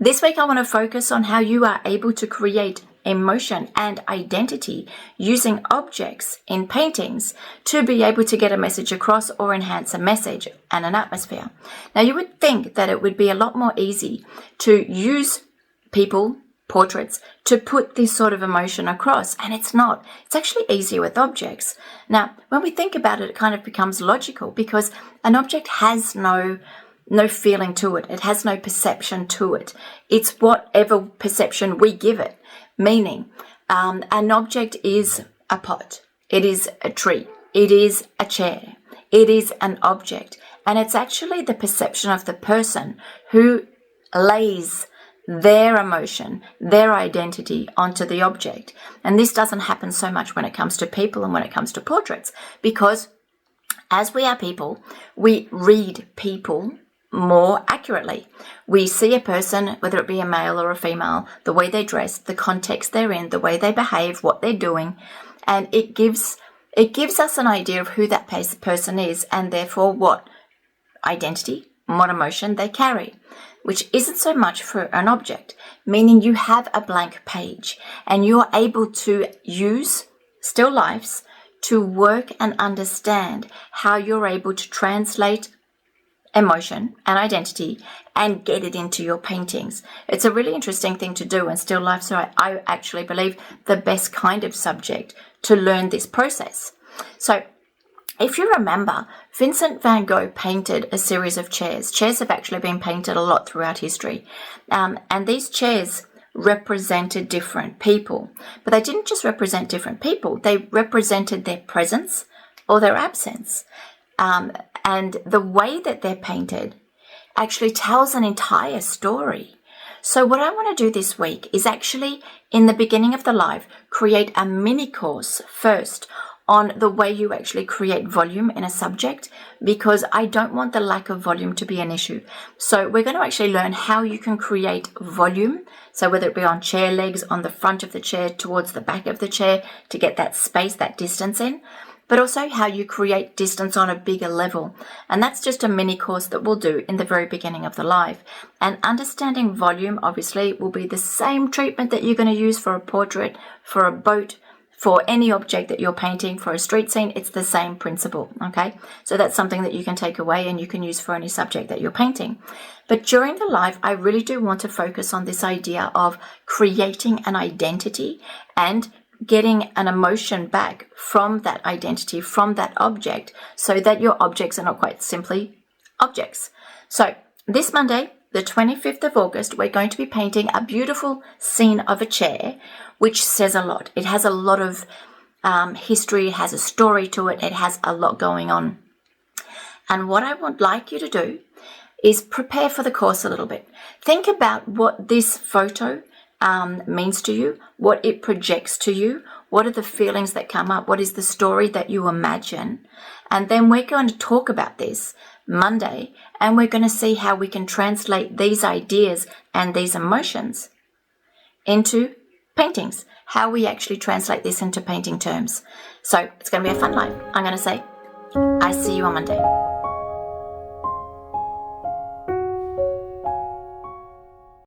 This week I want to focus on how you are able to create emotion and identity using objects in paintings to be able to get a message across or enhance a message and an atmosphere. Now, you would think that it would be a lot more easy to use people, portraits, to put this sort of emotion across, and it's not. It's actually easier with objects. Now, when we think about it, it kind of becomes logical because an object has no feeling to it. It has no perception to it. It's whatever perception we give it. Meaning, an object is a pot. It is a tree. It is a chair. It is an object. And it's actually the perception of the person who lays their emotion, their identity onto the object. And this doesn't happen so much when it comes to people and when it comes to portraits, because as we are people, we read people more accurately. We see a person, whether it be a male or a female, the way they dress, the context they're in, the way they behave, what they're doing, and it gives us an idea of who that person is, and therefore what identity, what emotion they carry, which isn't so much for an object, meaning you have a blank page and you're able to use still lifes to work and understand how you're able to translate emotion and identity and get it into your paintings. It's a really interesting thing to do in still life, so I actually believe the best kind of subject to learn this process. So if you remember, Vincent van Gogh painted a series of chairs. Chairs have actually been painted a lot throughout history, and these chairs represented different people, but they didn't just represent different people, they represented their presence or their absence. And the way that they're painted actually tells an entire story. So what I want to do this week is actually, in the beginning of the live, create a mini course first on the way you actually create volume in a subject, because I don't want the lack of volume to be an issue. So we're going to actually learn how you can create volume. So whether it be on chair legs, on the front of the chair, towards the back of the chair, to get that space, that distance in, but also how you create distance on a bigger level. And that's just a mini course that we'll do in the very beginning of the live. And understanding volume, obviously, will be the same treatment that you're going to use for a portrait, for a boat, for any object that you're painting, for a street scene. It's the same principle, okay? So that's something that you can take away and you can use for any subject that you're painting. But during the live, I really do want to focus on this idea of creating an identity and getting an emotion back from that identity, from that object, so that your objects are not quite simply objects. So this Monday, the 25th of August, we're going to be painting a beautiful scene of a chair, which says a lot. It has a lot of history, it has a story to it, it has a lot going on. And what I would like you to do is prepare for the course a little bit. Think about what this photo means to you, what it projects to you, what are the feelings that come up, what is the story that you imagine. And then we're going to talk about this Monday, and we're going to see how we can translate these ideas and these emotions into paintings, how we actually translate this into painting terms. So it's going to be a fun life. I'm going to say, I see you on Monday.